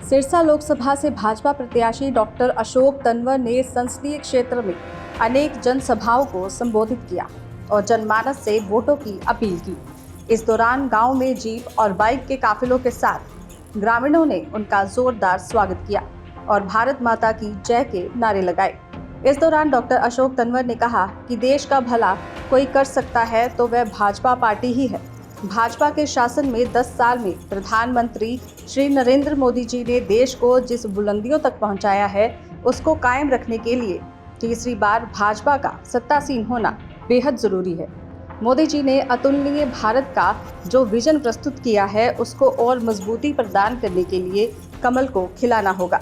सिरसा लोकसभा से भाजपा प्रत्याशी डॉक्टर अशोक तंवर ने संसदीय क्षेत्र में अनेक जनसभाओं को संबोधित किया और जनमानस से वोटों की अपील की। इस दौरान गांव में जीप और बाइक के काफिलों के साथ ग्रामीणों ने उनका जोरदार स्वागत किया और भारत माता की जय के नारे लगाए। इस दौरान डॉक्टर अशोक तंवर ने कहा कि देश का भला कोई कर सकता है तो वह भाजपा पार्टी ही है। भाजपा के शासन में 10 साल में प्रधानमंत्री श्री नरेंद्र मोदी जी ने देश को जिस बुलंदियों तक पहुंचाया है, उसको कायम रखने के लिए तीसरी बार भाजपा का सत्तासीन होना बेहद जरूरी है। मोदी जी ने अतुलनीय भारत का जो विजन प्रस्तुत किया है, उसको और मजबूती प्रदान करने के लिए कमल को खिलाना होगा।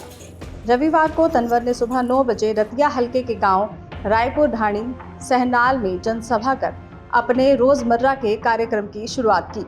रविवार को तंवर ने सुबह 9 बजे रतिया हलके के गांव रायपुर ढाणी सहनाल में जनसभा कर अपने रोजमर्रा के कार्यक्रम की शुरुआत की।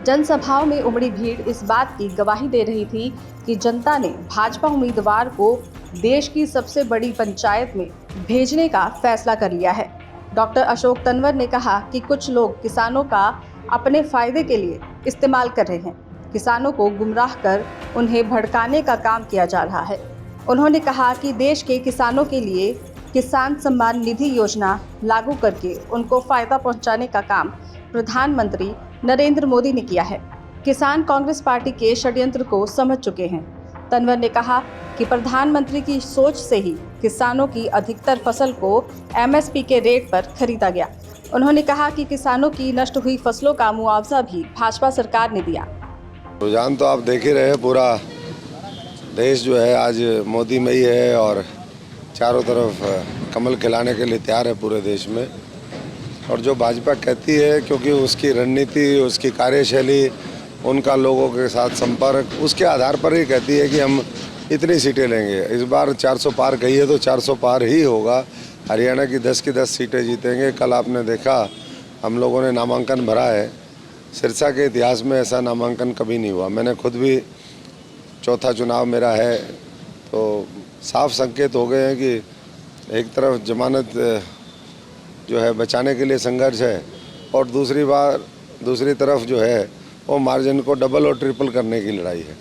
जनसभाओं में उमड़ी भीड़ इस बात की गवाही दे रही थी कि जनता ने भाजपा उम्मीदवार को देश की सबसे बड़ी पंचायत में भेजने का फैसला कर लिया है। डॉक्टर अशोक तंवर ने कहा कि कुछ लोग किसानों का अपने फायदे के लिए इस्तेमाल कर रहे हैं। किसानों को गुमराह कर उन्हें भड़काने का काम किया जा रहा है। उन्होंने कहा कि देश के किसानों के लिए किसान सम्मान निधि योजना लागू करके उनको फायदा पहुंचाने का काम प्रधानमंत्री नरेंद्र मोदी ने किया है। किसान कांग्रेस पार्टी के षड्यंत्र को समझ चुके हैं। तंवर ने कहा कि प्रधानमंत्री की सोच से ही किसानों की अधिकतर फसल को एमएसपी के रेट पर खरीदा गया। उन्होंने कहा कि किसानों की नष्ट हुई फसलों का मुआवजा भी भाजपा सरकार ने दिया। रुझान तो आप देख ही रहे हैं, पूरा देश जो है आज मोदी में ही है और चारों तरफ कमल खिलाने के लिए तैयार है पूरे देश में। और जो भाजपा कहती है, क्योंकि उसकी रणनीति, उसकी कार्यशैली, उनका लोगों के साथ संपर्क, उसके आधार पर ही कहती है कि हम इतनी सीटें लेंगे। इस बार 400 पार कही है तो 400 पार ही होगा। हरियाणा की 10 सीटें जीतेंगे। कल आपने देखा हम लोगों ने नामांकन भरा है। सिरसा के इतिहास में ऐसा नामांकन कभी नहीं हुआ। मैंने खुद भी चौथा चुनाव मेरा है, तो साफ संकेत हो गए हैं कि एक तरफ जमानत जो है बचाने के लिए संघर्ष है और दूसरी तरफ जो है वो मार्जिन को डबल और ट्रिपल करने की लड़ाई है।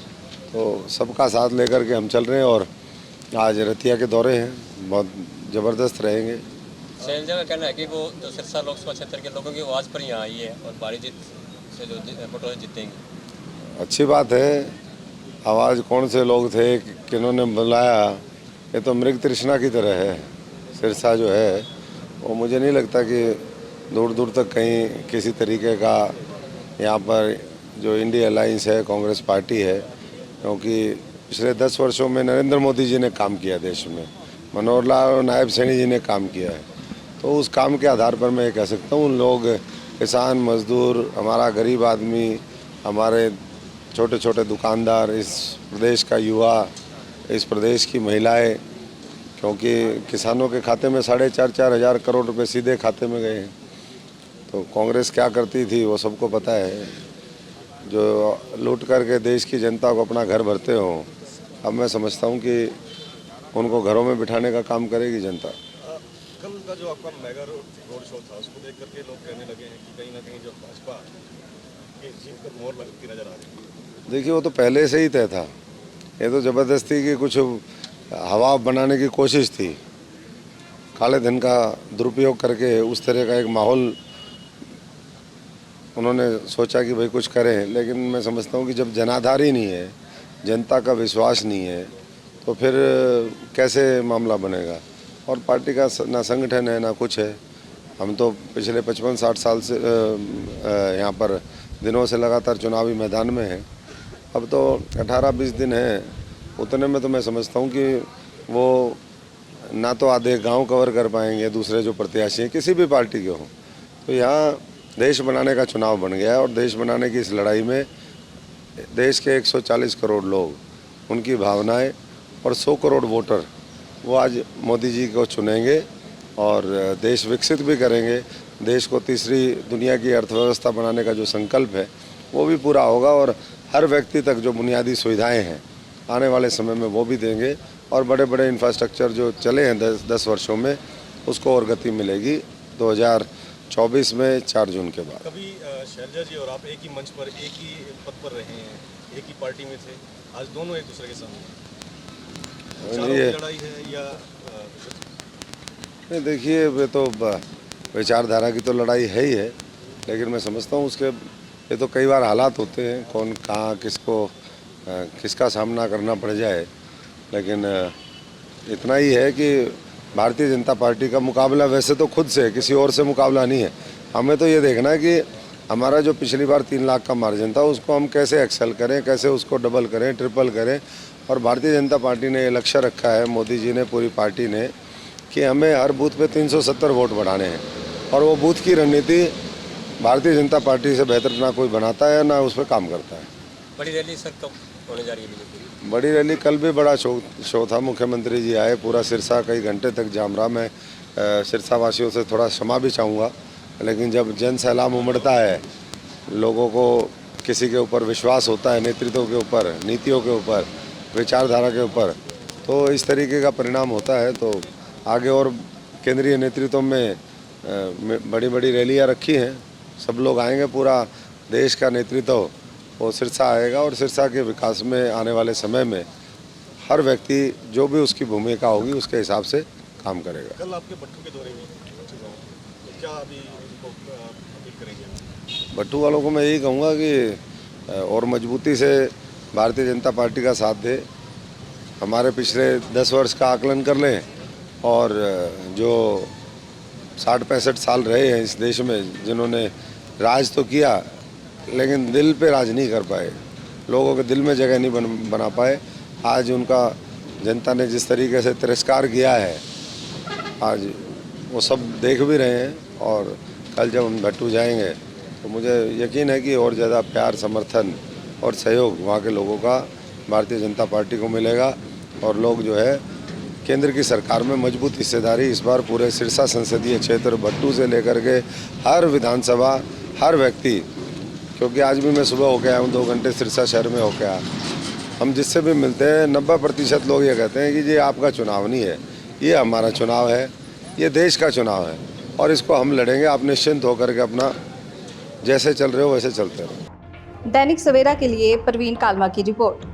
तो सबका साथ लेकर के हम चल रहे हैं और आज रतिया के दौरे हैं, बहुत ज़बरदस्त रहेंगे। शैलजा का कहना है कि वो जो सिरसा लोकसभा क्षेत्र के लोगों की आवाज़ पर यहाँ आई है और भारी जीत से जो वोटों से जीतेंगे। अच्छी बात है। आवाज़ कौन से लोग थे, किन्होंने बुलाया, ये तो मृग तृष्णा की तरह है। सिरसा जो है वो मुझे नहीं लगता कि दूर दूर तक कहीं किसी तरीके का यहाँ पर जो इंडिया अलायंस है, कांग्रेस पार्टी है, क्योंकि पिछले 10 वर्षों में नरेंद्र मोदी जी ने काम किया देश में, मनोहर लाल और नायब सैनी जी ने काम किया है। तो उस काम के आधार पर मैं कह सकता हूँ उन लोग, किसान, मजदूर, हमारा गरीब आदमी, हमारे छोटे छोटे दुकानदार, इस प्रदेश का युवा, इस प्रदेश की महिलाएं, क्योंकि किसानों के खाते में 4.5 हज़ार करोड़ रुपए सीधे खाते में गए हैं। तो कांग्रेस क्या करती थी वो सबको पता है। जो लूट करके देश की जनता को अपना घर भरते हो, अब मैं समझता हूँ कि उनको घरों में बिठाने का काम करेगी जनता। कल का जो आपका मेगा रोड शो था, उसको देख करके लोग कहने लगे हैं कि कहीं ना कहीं जो भाजपा की जीत पर मोहर लगती नजर आ रही है। देखिए, वो तो पहले से ही तय था। ये तो ज़बरदस्ती की कुछ हवा बनाने की कोशिश थी, काले धन का दुरुपयोग करके उस तरह का एक माहौल उन्होंने सोचा कि भाई कुछ करें। लेकिन मैं समझता हूँ कि जब जनाधार ही नहीं है, जनता का विश्वास नहीं है, तो फिर कैसे मामला बनेगा। और पार्टी का ना संगठन है ना कुछ है। हम तो पिछले 55-60 साल से यहाँ पर दिनों से लगातार चुनावी मैदान में हैं। अब तो 18-20 दिन है, उतने में तो मैं समझता हूँ कि वो ना तो आधे गांव कवर कर पाएंगे, दूसरे जो प्रत्याशी हैं किसी भी पार्टी के हों। तो यहाँ देश बनाने का चुनाव बन गया है और देश बनाने की इस लड़ाई में देश के 140 करोड़ लोग, उनकी भावनाएं और 100 करोड़ वोटर वो आज मोदी जी को चुनेंगे और देश विकसित भी करेंगे। देश को तीसरी दुनिया की अर्थव्यवस्था बनाने का जो संकल्प है वो भी पूरा होगा और हर व्यक्ति तक जो बुनियादी सुविधाएं हैं आने वाले समय में वो भी देंगे और बड़े बड़े इंफ्रास्ट्रक्चर जो चले हैं 10 वर्षों में, उसको और गति मिलेगी 2024 में 4 जून के बाद। कभी शैलजा जी और आप एक ही मंच पर, एक ही पद पर रहे हैं, एक ही पार्टी में थे, आज दोनों एक दूसरे के सामने हैं। नहीं, विचारों ये की लड़ाई है या नहीं, देखिए ये तो विचारधारा की तो लड़ाई है ही है, लेकिन मैं समझता हूँ उसके ये तो कई बार हालात होते हैं, कौन कहाँ किसका सामना करना पड़ जाए, लेकिन इतना ही है कि भारतीय जनता पार्टी का मुकाबला वैसे तो खुद से है, किसी और से मुकाबला नहीं है। हमें तो ये देखना है कि हमारा जो पिछली बार 3 लाख का मार्जिन था उसको हम कैसे एक्सेल करें, कैसे उसको डबल करें, ट्रिपल करें। और भारतीय जनता पार्टी ने ये लक्ष्य रखा है, मोदी जी ने, पूरी पार्टी ने, कि हमें हर बूथ पे 370 वोट बढ़ाने हैं। और वो बूथ की रणनीति भारतीय जनता पार्टी से बेहतर ना कोई बनाता है ना उस पर काम करता है। बड़ी रैली सर कब होने जा रही है बीजेपी? बड़ी रैली कल भी बड़ा शो था, मुख्यमंत्री जी आए, पूरा सिरसा कई घंटे तक जाम रहा। मैं सिरसा वासियों से थोड़ा क्षमा भी चाहूँगा, लेकिन जब जन सैलाब उमड़ता है, लोगों को किसी के ऊपर विश्वास होता है, नेतृत्व के ऊपर, नीतियों के ऊपर, विचारधारा के ऊपर, तो इस तरीके का परिणाम होता है। तो आगे और केंद्रीय नेतृत्व में बड़ी बड़ी रैलियाँ रखी हैं, सब लोग आएंगे, पूरा देश का नेतृत्व वो सिरसा आएगा और सिरसा के विकास में आने वाले समय में हर व्यक्ति जो भी उसकी भूमिका होगी उसके हिसाब से काम करेगा। कल आपके भट्टू के दौरे में बच्चों गाँव, तो क्या अभी उनको अपील करेंगे? भट्टू वालों को मैं यही कहूँगा कि और मजबूती से भारतीय जनता पार्टी का साथ दे, हमारे पिछले 10 वर्ष का आकलन कर लें और जो 60-65 साल रहे हैं इस देश में, जिन्होंने राज तो किया लेकिन दिल पे राज नहीं कर पाए, लोगों के दिल में जगह नहीं बना पाए। आज उनका जनता ने जिस तरीके से तिरस्कार किया है, आज वो सब देख भी रहे हैं। और कल जब हम भट्टू जाएंगे तो मुझे यकीन है कि और ज़्यादा प्यार, समर्थन और सहयोग वहाँ के लोगों का भारतीय जनता पार्टी को मिलेगा और लोग जो है केंद्र की सरकार में मजबूत हिस्सेदारी इस बार पूरे सिरसा संसदीय क्षेत्र, भट्टू से लेकर के हर विधानसभा, हर व्यक्ति, क्योंकि आज भी मैं सुबह होके आया हूँ, 2 घंटे सिरसा शहर में होके आया, हम जिससे भी मिलते हैं 90% लोग ये कहते हैं कि ये आपका चुनाव नहीं है, ये हमारा चुनाव है, ये देश का चुनाव है और इसको हम लड़ेंगे। आप निश्चिंत होकर के अपना जैसे चल रहे हो वैसे चलते रहो। दैनिक सवेरा के लिए परवीन कालमा की रिपोर्ट।